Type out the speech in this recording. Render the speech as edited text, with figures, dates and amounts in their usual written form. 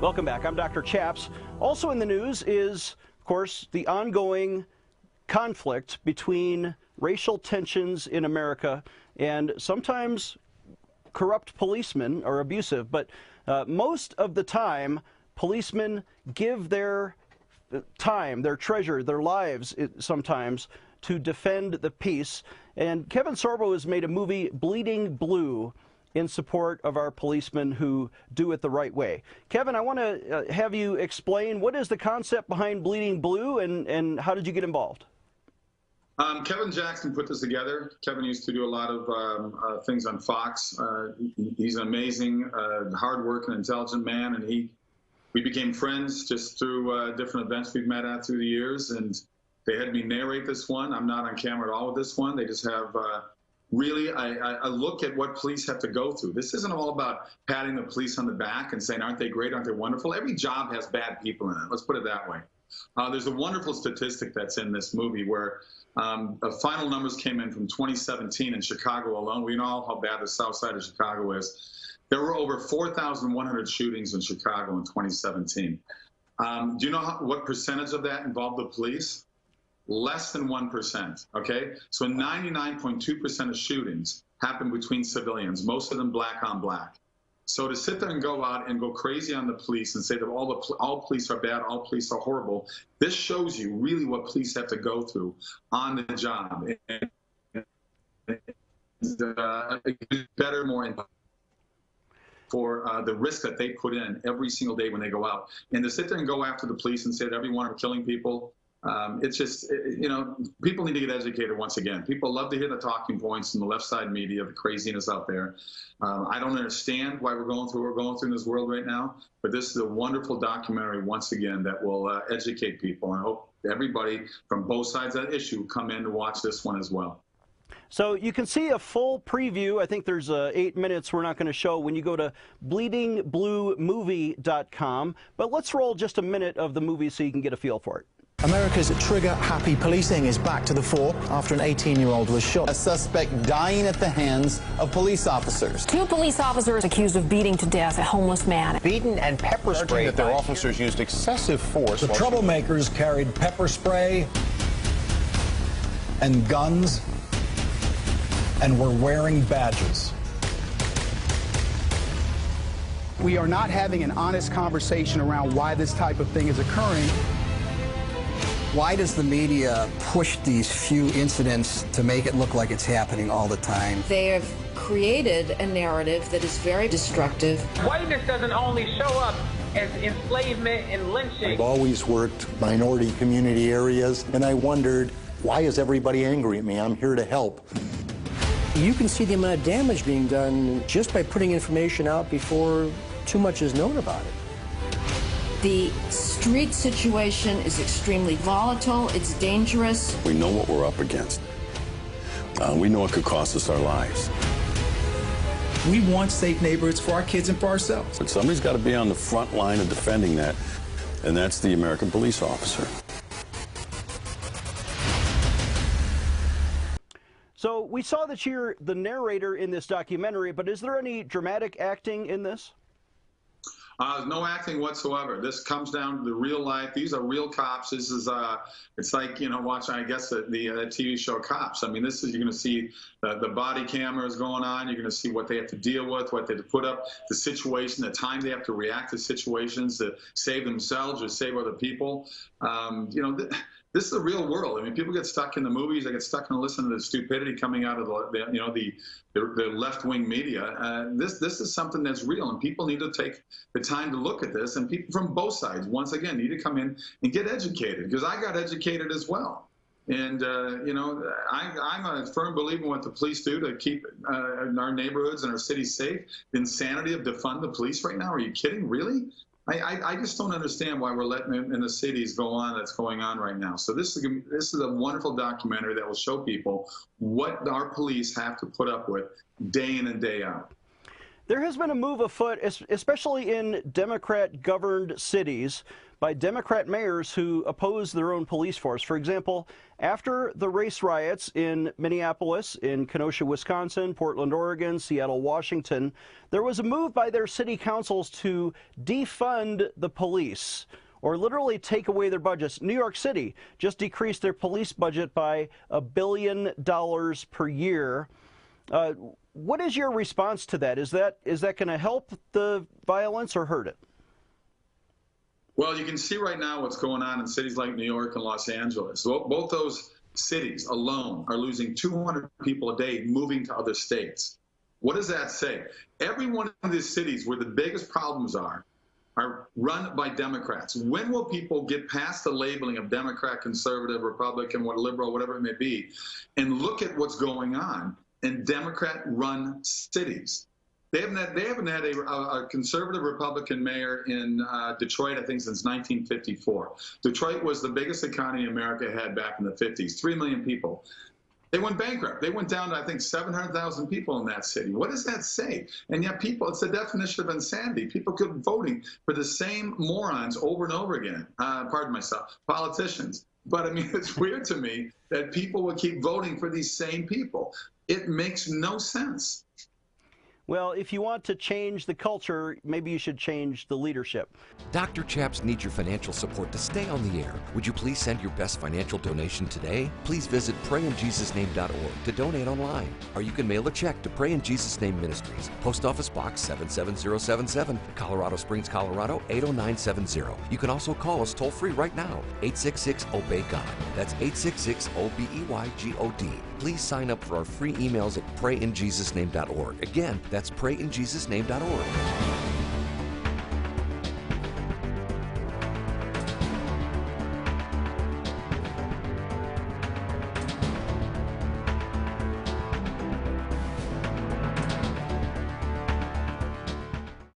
Welcome back. I'm Dr. Chaps. Also in the news is, of course, the ongoing conflict between racial tensions in America, and sometimes corrupt policemen are abusive, but most of the time policemen give their time, their treasure, their lives sometimes to defend the peace. And Kevin Sorbo has made a movie, Bleeding Blue, in support of our policemen who do it the right way. Kevin, I want to have you explain what is the concept behind Bleeding Blue, and how did you get involved? Kevin Jackson put this together. Kevin used to do a lot of things on Fox. He's an amazing, hard-working, intelligent man, and we became friends just through different events we've met at through the years, and they had me narrate this one. I'm not on camera at all with this one. They just have really a look at what police have to go through. This isn't all about patting the police on the back and saying, aren't they great, aren't they wonderful? Every job has bad people in it. Let's put it that way. There's a wonderful statistic that's in this movie where the final numbers came in from 2017 in Chicago alone. We know how bad the south side of Chicago is. There were over 4,100 shootings in Chicago in 2017. Do you know what percentage of that involved the police? Less than 1%, okay? So 99.2% of shootings happen between civilians, most of them black on black. So to sit there and go out and go crazy on the police and say that all police are bad, all police are horrible, this shows you really what police have to go through on the job. Better, more for the risk that they put in every single day when they go out. And to sit there and go after the police and say that everyone are killing people, it's just, you know, people need to get educated once again. People love to hear the talking points from the left side media, the craziness out there. I don't understand why we're going through what we're going through in this world right now, but this is a wonderful documentary once again that will educate people. And I hope everybody from both sides of that issue come in to watch this one as well. So you can see a full preview. I think there's 8 minutes we're not going to show when you go to bleedingbluemovie.com. But let's roll just a minute of the movie so you can get a feel for it. America's trigger-happy policing is back to the fore after an 18-year-old was shot. A suspect dying at the hands of police officers. 2 police officers accused of beating to death a homeless man. Beaten and pepper sprayed. That their officers used excessive force. The troublemakers carried pepper spray and guns and were wearing badges. We are not having an honest conversation around why this type of thing is occurring. Why does the media push these few incidents to make it look like it's happening all the time? They have created a narrative that is very destructive. Whiteness doesn't only show up as enslavement and lynching. I've always worked minority community areas, and I wondered, why is everybody angry at me? I'm here to help. You can see the amount of damage being done just by putting information out before too much is known about it. The street situation is extremely volatile. It's dangerous. We know what we're up against. We know it could cost us our lives. We want safe neighborhoods for our kids and for ourselves. But somebody's got to be on the front line of defending that, and that's the American police officer. So we saw that you're the narrator in this documentary, but is there any dramatic acting in this? No acting whatsoever. This comes down to the real life. These are real cops. This is, it's like, you know, watching, I guess, the TV show Cops. I mean, this is, you're going to see the body cameras going on. You're going to see what they have to deal with, what they have to put up, the situation, the time they have to react to situations to save themselves or save other people. You know, this is the real world. I mean, people get stuck in the movies. They get stuck in listening to the stupidity coming out of the left-wing media. This is something that's real, and people need to take the time to look at this. And people from both sides, once again, need to come in and get educated, because I got educated as well. And you know, I'm a firm believer in what the police do to keep our neighborhoods and our cities safe. The insanity of defund the police right now. Are you kidding? Really? I just don't understand why we're letting it in the cities go on that's going on right now. So this is a wonderful documentary that will show people what our police have to put up with day in and day out. There has been a move afoot, especially in Democrat-governed cities, by Democrat mayors who oppose their own police force. For example, after the race riots in Minneapolis, in Kenosha, Wisconsin, Portland, Oregon, Seattle, Washington, there was a move by their city councils to defund the police, or literally take away their budgets. New York City just decreased their police budget by $1 billion per year. What is your response to that? Is that going to help the violence or hurt it? Well, you can see right now what's going on in cities like New York and Los Angeles. Both those cities alone are losing 200 people a day moving to other states. What does that say? Every one of these cities where the biggest problems are run by Democrats. When will people get past the labeling of Democrat, conservative, Republican, liberal, whatever it may be, and look at what's going on in Democrat-run cities? They haven't had a conservative Republican mayor in Detroit, I think, since 1954. Detroit was the biggest economy America had back in the 50s, 3 million people. They went bankrupt. They went down to, I think, 700,000 people in that city. What does that say? And yet people, it's the definition of insanity. People keep voting for the same morons over and over again. Pardon myself, politicians. But I mean, it's weird to me that people will keep voting for these same people. It makes no sense. Well, if you want to change the culture, maybe you should change the leadership. Dr. Chaps needs your financial support to stay on the air. Would you please send your best financial donation today? Please visit PrayInJesusName.org to donate online. Or you can mail a check to Pray in Jesus Name Ministries, Post Office Box 77077, Colorado Springs, Colorado 80970. You can also call us toll-free right now, 866-OBEY-GOD. That's 866-OBEYGOD. Please sign up for our free emails at PrayInJesusName.org. Again, that's PrayInJesusName.org.